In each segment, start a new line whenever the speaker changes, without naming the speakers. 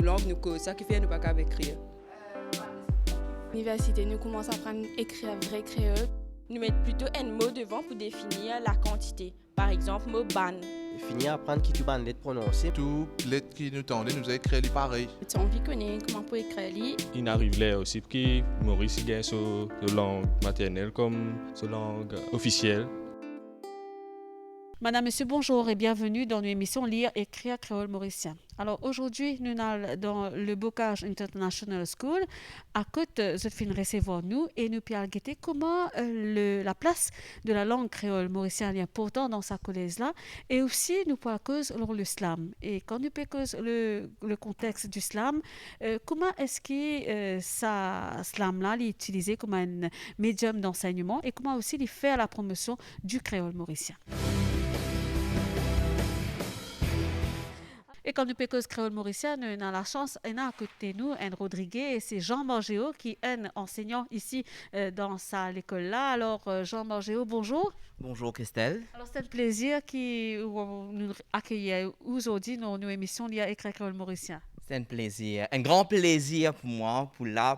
langue, nous cause ça qui fait nous pas qu'à écrire.
L'université, nous commençons à apprendre à écrire vrai créole.
Nous mettons plutôt un mot devant pour définir la quantité. Par exemple, mot ban.
Finir à apprendre qui tu ban lettre prononcée.
Toutes les lettres qui nous tendaient, nous a écrit les pareil.
Tu as envie de connaître comment pour écrire li.
Il arrive là aussi que Maurice gagne sa langue maternelle comme sa langue officielle.
Madame, Monsieur, bonjour et bienvenue dans l'émission Lire, écrire créole mauricien. Alors aujourd'hui, nous sommes dans le Bocage International School. À côté, je finis recevoir nous et nous pouvons guetter comment la place de la langue créole mauricienne est importante dans sa collège-là. Et aussi, nous pouvons cause le slam. Et quand nous pouvons cause le contexte du slam, comment est-ce que ça slam-là est utilisé comme un médium d'enseignement et comment aussi il fait la promotion du créole mauricien. Et quand nous parlons créole mauricien, nous avons la chance, on a à côté de nous un Rodriguez, et c'est Jean Margéo qui est un enseignant ici dans l'école-là. Alors, Jean Margéo, bonjour.
Bonjour Christelle.
Alors, c'est un plaisir qui nous accueillir aujourd'hui dans nos émissions Lire, écrire créole mauricien.
C'est un plaisir, un grand plaisir pour moi,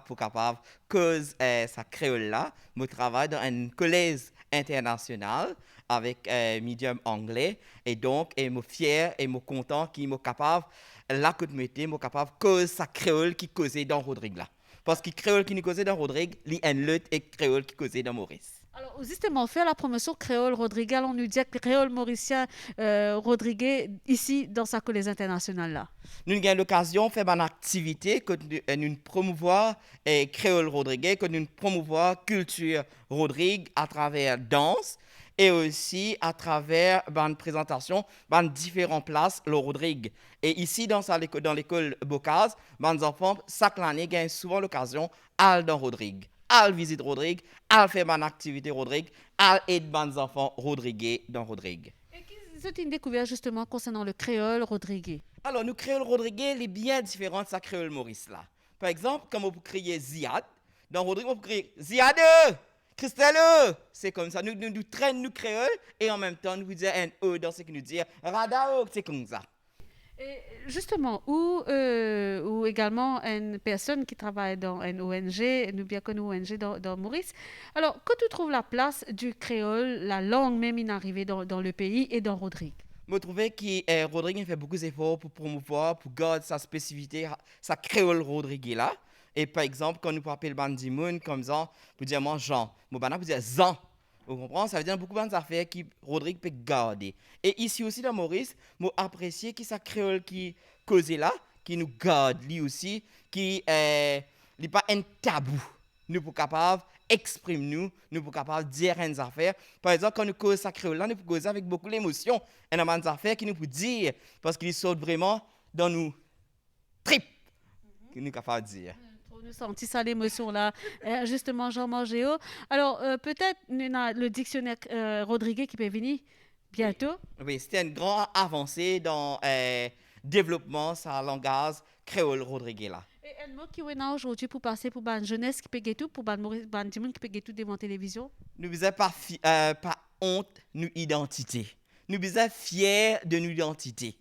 pour capable cause sa créole là. Je travaille dans un collège international avec médium anglais et donc je suis fier et je suis content qu'il soit capable là que je capable cause sa créole qui causait dans Rodrigue là. Parce que créole qui nous causait dans Rodrigue, il y a une lutte et créole qui causait dans Maurice.
Alors, justement, faire la promotion créole Rodriguez, on nous dit que créole mauricien Rodriguez ici dans sa collège internationale là.
Nous avons l'occasion de faire une activité que nous promouvoir créole Rodriguez, que nous promouvoir culture Rodrigue à travers danse et aussi à travers une présentation dans différentes places le Rodrigue. Et ici dans l'école Bocaz, les enfants chaque année gagnent souvent l'occasion d'aller dans Rodrigue. Al visite Rodrigue, al faire une activité Rodrigue, al aider les enfants Rodriguez dans Rodrigue.
Et qu'est-ce que tu as découvert justement concernant le créole Rodriguez?
Alors, nous créole Rodriguez, il est bien différent de sa créole Maurice là. Par exemple, comme on peut crier Ziad, dans Rodrigue, on peut crier Ziad, Christelle, c'est comme ça. Nous traînons nous créole et en même temps, nous disons un E dans ce que nous disons Radao, c'est comme ça.
Et justement, ou également une personne qui travaille dans une ONG, nous bien connue ONG dans Maurice. Alors, quand tu trouves la place du créole, la langue même inarrivée dans le pays et dans Rodrigue?
Je trouve que Rodrigue fait beaucoup d'efforts pour promouvoir, pour garder sa spécificité, sa créole Rodrigue là. Et par exemple, quand nous appelons Bandimoun comme ça, pour dire moi Jean, moi pour dire Zan. Vous comprenez? Ça veut dire beaucoup d'affaires que Rodrigue peut garder. Et ici aussi dans Maurice, moi apprécier que sa créole qui cause là, qui nous garde lui aussi, qui n'est pas un tabou. Nous sommes capables d'exprimer nous sommes capables de dire des affaires. Par exemple, quand nous causons sa créole là, nous pouvons causer avec beaucoup d'émotion. Et nous avons des affaires qui nous peuvent dire, parce qu'ils sortent vraiment dans nos tripes, que nous sommes capables de dire.
Nous sentis ça l'émotion là, justement Jean Margéo. Alors peut-être nous avons le dictionnaire Rodriguez qui peut venir bientôt.
Oui, c'était une grande avancée dans le développement de sa langage créole Rodriguez là.
Et un mot qui est là aujourd'hui pour passer pour une jeunesse qui peut tout, pour une gens qui peut tout devant la télévision.
Nous ne pas honte de notre identité. Nous sommes fiers de notre identité.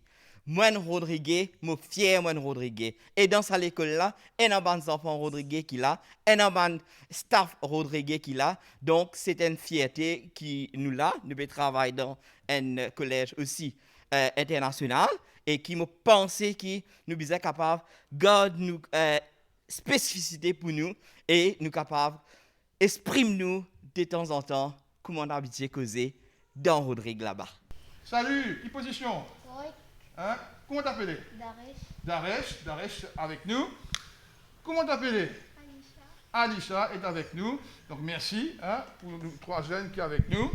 Moi, Rodriguez, je suis fier de Rodriguez. Et dans cette école-là, il y a des enfants Rodriguez qui là, il y a un staff Rodriguez qui là. Donc, c'est une fierté qui nous là. Nous travaillons dans un collège aussi international et qui me pensait que nous sommes capables de garder nos spécificités pour nous et nous capables d'exprimer nous de temps en temps comme on a habitué à causer dans Rodrigue là-bas.
Salut, qui position?
Oui,
Hein? Comment t'appelles? Daresh avec nous. Comment t'appelles? Alisha est avec nous. Donc merci pour nous trois jeunes qui sont avec nous.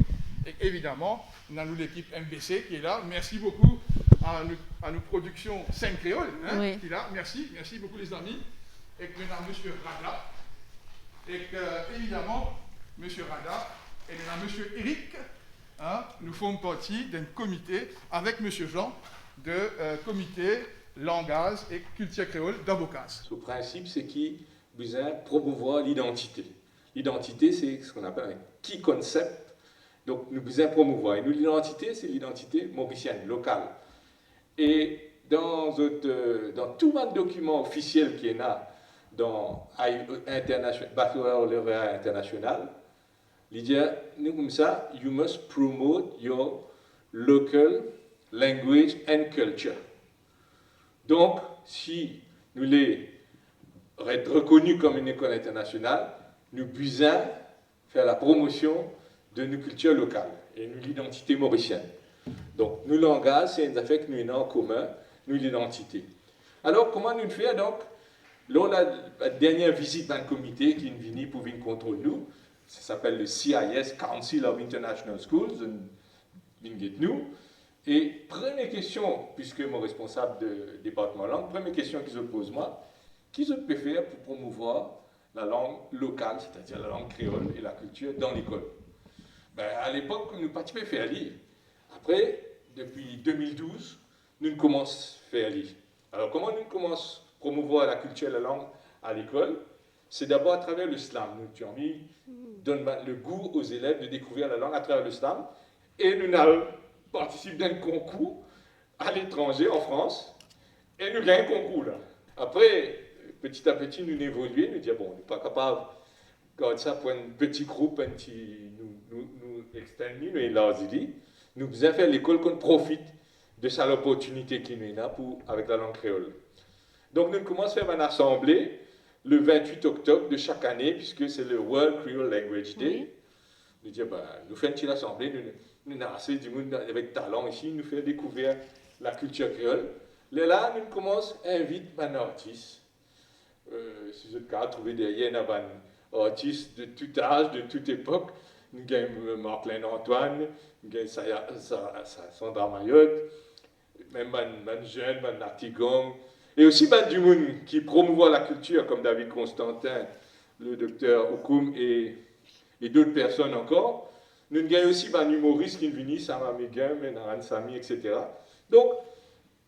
Et évidemment, nous avons l'équipe MBC qui est là. Merci beaucoup à nos productions 5 créoles
Oui.
qui est là. Merci beaucoup les amis. Et nous avons M. Rada. Et évidemment, M. Rada et nous avons M. Eric. Nous faisons partie d'un comité avec M. Jean de comité langage et culture créole d'Abocas.
Le principe, c'est qu'il besoin promouvoir l'identité. L'identité, c'est ce qu'on appelle un key concept. Donc, nous besoin promouvoir. Et nous, l'identité, c'est l'identité mauricienne, locale. Et dans tout le document officiel qui est là, dans baccalauréat international, il dit, nous comme ça, you must promote your local language and culture. Donc, si nous les reconnus comme une école internationale, nous puisons faire la promotion de nos cultures locales et de l'identité mauricienne. Donc, nos langages, c'est une affaire que nous avons en commun, nous l'identité. Alors, comment nous le faire donc? Lors de la dernière visite d'un comité qui est venu pour venir contre nous, ça s'appelle le CIS, Council of International Schools, nous. Et première question, puisque mon responsable de département langue, première question qu'ils se posent moi, qui je peux faire pour promouvoir la langue locale, c'est-à-dire la langue créole et la culture dans l'école? Ben, à l'époque, nous n'avons pas pu faire lire. Après, depuis 2012, nous commençons à faire lire. Alors, comment nous commençons à promouvoir la culture et la langue à l'école? C'est d'abord à travers le slam. Nous avons mis donne le goût aux élèves de découvrir la langue à travers le slam. Et nous avons participé d'un concours à l'étranger, en France, et nous gagnons un concours là. Après, petit à petit, nous évoluons, nous disons, bon, on n'est pas capable, comme ça, pour un petit groupe, nous extendons, nous élargissons, nous faisons faire l'école qu'on profite de cette opportunité qui nous est là avec la langue créole. Donc, nous commençons à faire une assemblée le 28 octobre de chaque année, puisque c'est le World Creole Language Day. Oui. Nous disons, nous faisons une petite assemblée, nous avons assez du monde avec talent ici, nous faisons découvrir la culture créole. Là, nous commençons à inviter un artiste. Si je peux trouver derrière un artiste de tout âge, de toute époque, nous avons Marc-Lin Antoine, nous avons Sandra Mayotte, même un jeune, un Natigong, et aussi du monde qui promouvoit la culture, comme David Constantin, le docteur Okoum et d'autres personnes encore. Nous avons aussi un humoriste qui est venu, Sama Meguin, Naran Sami, etc. Donc,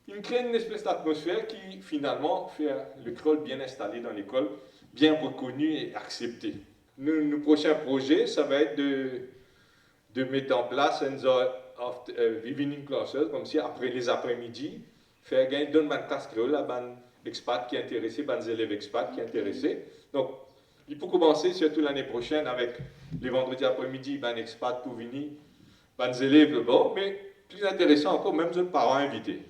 il crée une espèce d'atmosphère qui, finalement, fait le créole bien installé dans l'école, bien reconnu et accepté. Nos prochains projets, ça va être de mettre en place une sorte de evening classes, comme si après les après-midi, faire gagner une classe créole à des expats qui sont intéressés, des élèves expats qui sont intéressés. Donc, il faut commencer surtout l'année prochaine avec les vendredis après-midi, des expats pour venir, des élèves de bord, mais plus intéressant encore, même des parents invités.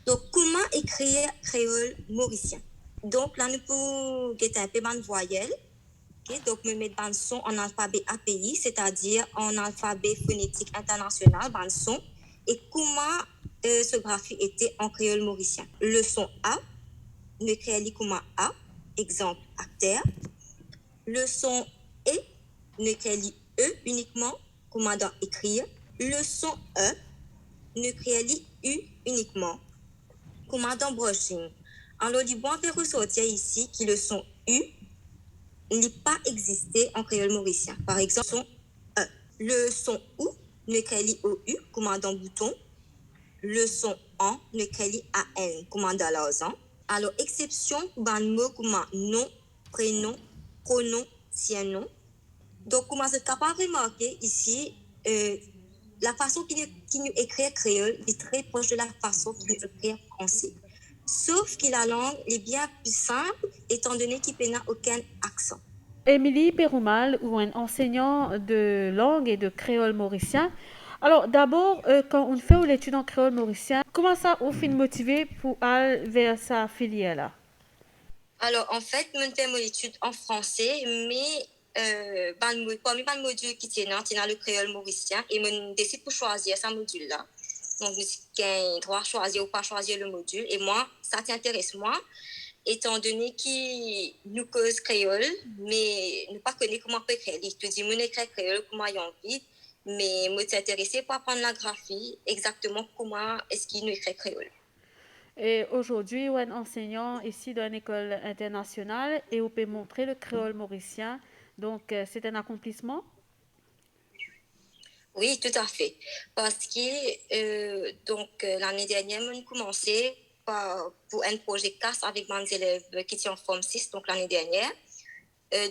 Donc, comment écrire créole mauricien? Donc, là, nous pouvons mettre un peu de voyelles. Okay? Donc, nous mettons un son en alphabet API, c'est-à-dire en alphabet phonétique international, un son. Et comment ce graphique était en créole mauricien? Le son A, nous écrivons comme A, exemple, acteur. Le son E, nous écrivons E uniquement, comme dans écrire. Le son E, nous écrivons U uniquement, comme dans brushing. Alors, il faut faire ressortir ici que le son U n'est pas existé en créole mauricien. Par exemple, le son E. Le son OU, nous écrivons OU, comme dans bouton. Le son AN, nous écrivons AN, comme dans l'argent. Alors, exception, ban mot comme nom, prénom, pronom, tien-nom. Donc, comment vous êtes capable de remarquer ici, la façon qui nous écrit créole est très proche de la façon qui nous écrit français. Sauf que la langue est bien plus simple, étant donné qu'il n'a aucun accent.
Émilie Péroumal, ou un enseignant de langue et de créole mauricien. Alors, d'abord, quand on fait l'étude en créole mauricien, comment ça vous fait motiver pour aller vers sa filière-là?
Alors, en fait, je fais mon étude en français, mais parmi les modules qui tiennent le créole mauricien, et je décide pour choisir ce module-là. Donc, j'ai droit à choisir ou pas choisir le module. Et moi, ça t'intéresse moi, étant donné que nous cause créole, mais nous pas connaît comment on peut écrire. Tu dis, moi, écrit créole, comment j'ai envie, mais moi, t'intéressé pour apprendre la graphie, exactement comment est-ce qu'il nous écrit créole.
Et aujourd'hui, on est enseignant ici dans une école internationale et on peut montrer le créole mauricien. Donc, c'est un accomplissement?
Oui, tout à fait. Parce que l'année dernière, on a commencé pour un projet CAS avec mes élèves qui étaient en Forme 6, donc l'année dernière.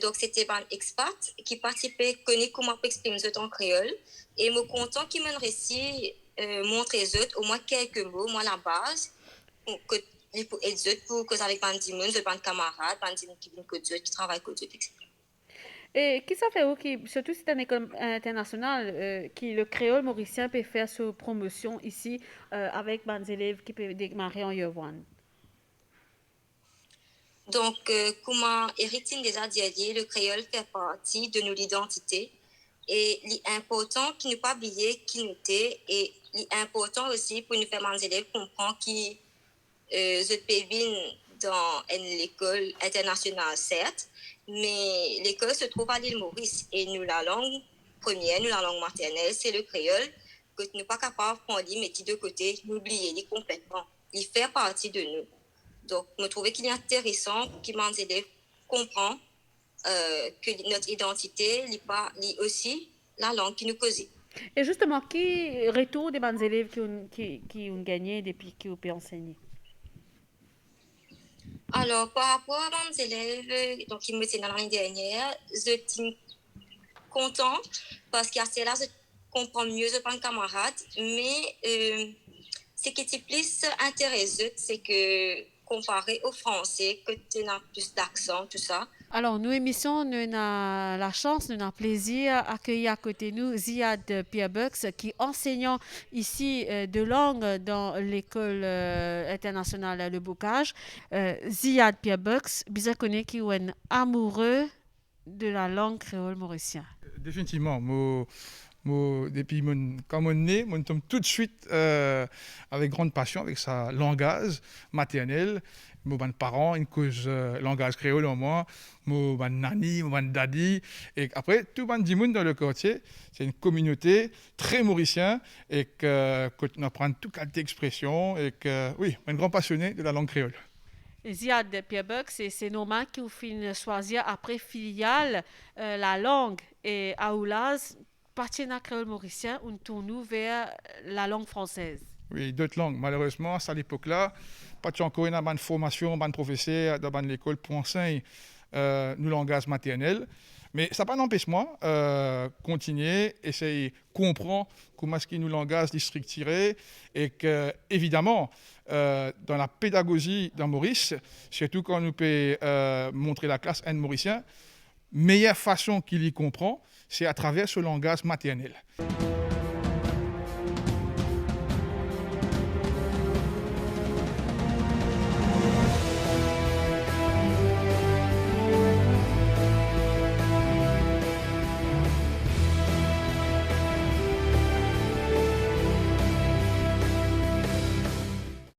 Donc, c'était un expat qui participait, connaît comment exprimer les autres en créole. Et je suis content qu'ils m'aient réussi montrer les autres au moins quelques mots, moi la base. pour aider les autres, pour causer avec bandi moun, les bandi camarades, bandi qui viennent côté d'autres, qui travaillent côté d'autres, etc.
Et qui ça fait qui, surtout si c'est une école internationale, qui le créole mauricien peut faire sa promotion ici avec des élèves qui peuvent démarrer en year one?
Donc, comme Eric déjà dit, le créole fait partie de notre identité. Et l'important qui ne pas oublier qui nous est, et l'important aussi pour nous faire des élèves comprendre qui peuvent venir dans une école internationale, certes, mais l'école se trouve à l'île Maurice. Et nous, la langue première, nous, la langue maternelle, c'est le créole, que nous ne sommes pas capables de prendre, mettre de côté, l'oublier complètement. Il fait partie de nous. Donc, je trouve qu'il est intéressant que les élèves comprennent que notre identité lie aussi la langue qui nous cause.
Et justement, qui retour des bons élèves qui ont gagné depuis qu'ils ont pu enseigner?
Alors, par rapport à mes élèves donc, qui me étaient dans l'année dernière, je suis content parce qu'à cela, je comprends mieux mes camarades, mais ce qui est plus intéressant, c'est que comparé au français, que tu as plus d'accent, tout ça.
Alors, nous, émission, nous avons la chance, nous avons le plaisir d'accueillir à côté de nous Ziad Pierre-Bux, qui est enseignant ici de langue dans l'école internationale Le Bocage. Ziad Pierre-Bux, bien connu qui est un amoureux de la langue créole mauricienne.
Définitivement, depuis quand on est né, on tombe tout de suite avec grande passion avec sa langage maternel. Mes parents, une cause langage créole en moi, mes nani, mes daddy. Et après, tout le monde dans le quartier, c'est une communauté très mauricienne et que on apprend tout cas d'expression et que, oui, un grand passionné de la langue créole.
Ziad Pierre-Bux, c'est normal qu'il faut choisir après filiale la langue et à Oulaz, partir dans le créole mauricien, on tourne vers la langue française.
Oui, d'autres langues. Malheureusement, à l'époque-là, pas encore une bonne formation, bonne professeur dans l'école pour enseigner nos langages maternels. Mais ça pas n'empêche moi continuer, essayer de comprendre comment est-ce que nos langages sont structurés et que, évidemment, dans la pédagogie dans Maurice, surtout quand nous peut montrer la classe N mauricien, meilleure façon qu'il y comprend, c'est à travers ce langage maternel.